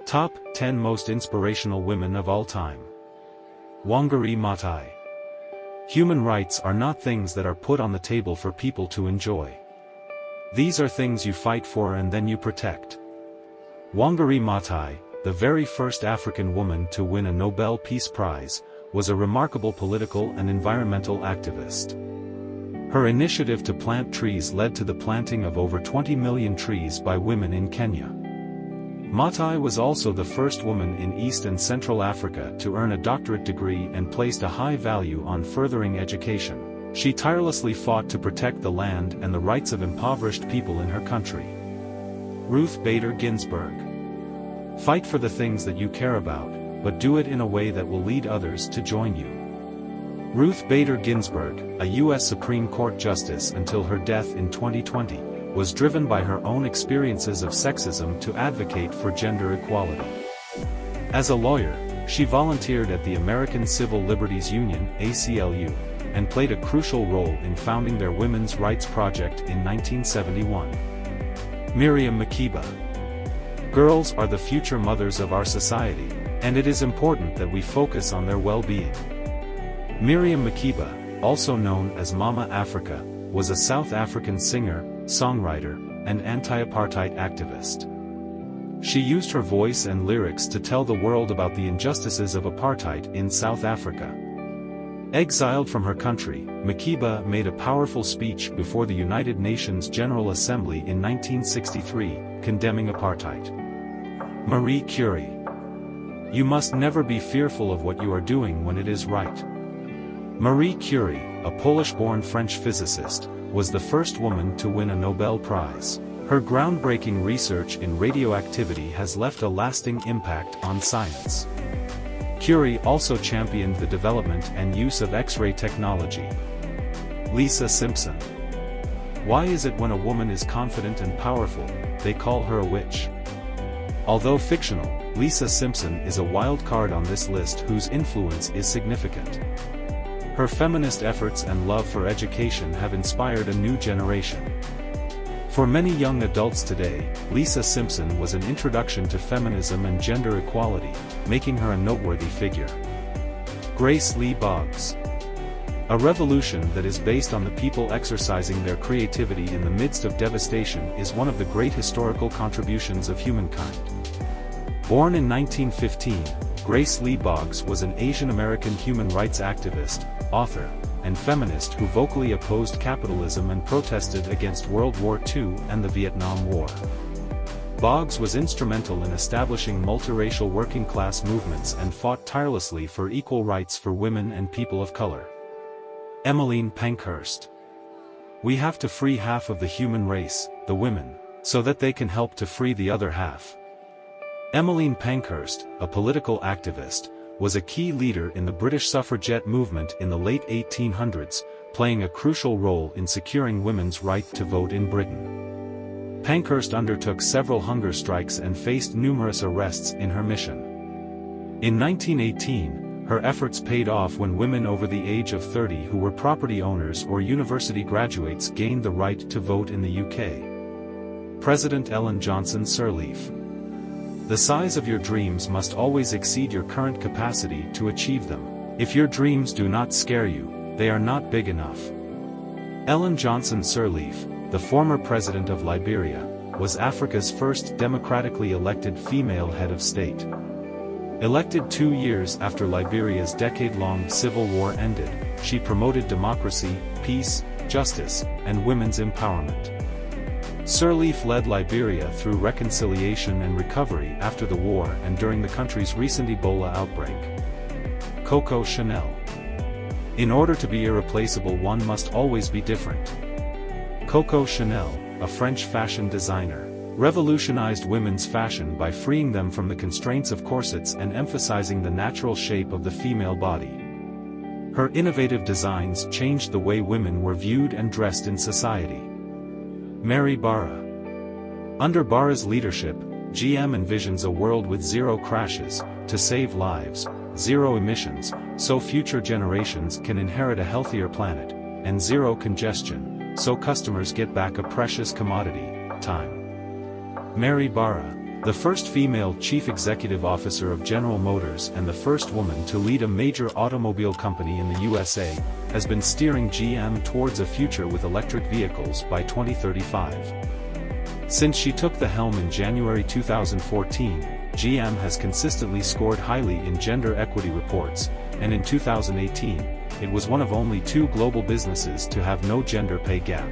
Top 10 Most Inspirational Women of All Time. Wangari Maathai. Human rights are not things that are put on the table for people to enjoy. These are things you fight for and then you protect. Wangari Maathai, the very first African woman to win a Nobel Peace Prize, was a remarkable political and environmental activist. Her initiative to plant trees led to the planting of over 20 million trees by women in Kenya. Maathai was also the first woman in East and Central Africa to earn a doctorate degree and placed a high value on furthering education. She tirelessly fought to protect the land and the rights of impoverished people in her country. Ruth Bader Ginsburg. Fight for the things that you care about, but do it in a way that will lead others to join you. Ruth Bader Ginsburg, a U.S. Supreme Court justice until her death in 2020, was driven by her own experiences of sexism to advocate for gender equality. As a lawyer, she volunteered at the American Civil Liberties Union (ACLU), and played a crucial role in founding their Women's Rights Project in 1971. Miriam Makeba. Girls are the future mothers of our society, and it is important that we focus on their well-being. Miriam Makeba, also known as Mama Africa, was a South African singer, songwriter, and anti-apartheid activist. She used her voice and lyrics to tell the world about the injustices of apartheid in South Africa. Exiled from her country, Makeba made a powerful speech before the United Nations General Assembly in 1963, condemning apartheid. Marie Curie. You must never be fearful of what you are doing when it is right. Marie Curie, a Polish-born French physicist, was the first woman to win a Nobel Prize. Her groundbreaking research in radioactivity has left a lasting impact on science. Curie also championed the development and use of X-ray technology. Lisa Simpson. Why is it when a woman is confident and powerful, they call her a witch? Although fictional, Lisa Simpson is a wild card on this list whose influence is significant. Her feminist efforts and love for education have inspired a new generation. For many young adults today, Lisa Simpson was an introduction to feminism and gender equality, making her a noteworthy figure. Grace Lee Boggs. A revolution that is based on the people exercising their creativity in the midst of devastation is one of the great historical contributions of humankind. Born in 1915, Grace Lee Boggs was an Asian American human rights activist, author, and feminist who vocally opposed capitalism and protested against World War II and the Vietnam War. Boggs was instrumental in establishing multiracial working-class movements and fought tirelessly for equal rights for women and people of color. Emmeline Pankhurst. We have to free half of the human race, the women, so that they can help to free the other half. Emmeline Pankhurst, a political activist, was a key leader in the British suffragette movement in the late 1800s, playing a crucial role in securing women's right to vote in Britain. Pankhurst undertook several hunger strikes and faced numerous arrests in her mission. In 1918, her efforts paid off when women over the age of 30 who were property owners or university graduates gained the right to vote in the UK. President Ellen Johnson Sirleaf. The size of your dreams must always exceed your current capacity to achieve them. If your dreams do not scare you, they are not big enough. Ellen Johnson Sirleaf, the former president of Liberia, was Africa's first democratically elected female head of state. Elected 2 years after Liberia's decade-long civil war ended, she promoted democracy, peace, justice, and women's empowerment. Sirleaf led Liberia through reconciliation and recovery after the war and during the country's recent Ebola outbreak. Coco Chanel. In order to be irreplaceable, one must always be different. Coco Chanel, a French fashion designer, revolutionized women's fashion by freeing them from the constraints of corsets and emphasizing the natural shape of the female body. Her innovative designs changed the way women were viewed and dressed in society. Mary Barra. Under Barra's leadership, GM envisions a world with zero crashes, to save lives, zero emissions, so future generations can inherit a healthier planet, and zero congestion, so customers get back a precious commodity, time. Mary Barra, The first female chief executive officer of General Motors and the first woman to lead a major automobile company in the USA, has been steering GM towards a future with electric vehicles by 2035. Since she took the helm in January 2014, GM has consistently scored highly in gender equity reports, and in 2018, it was one of only 2 global businesses to have no gender pay gap.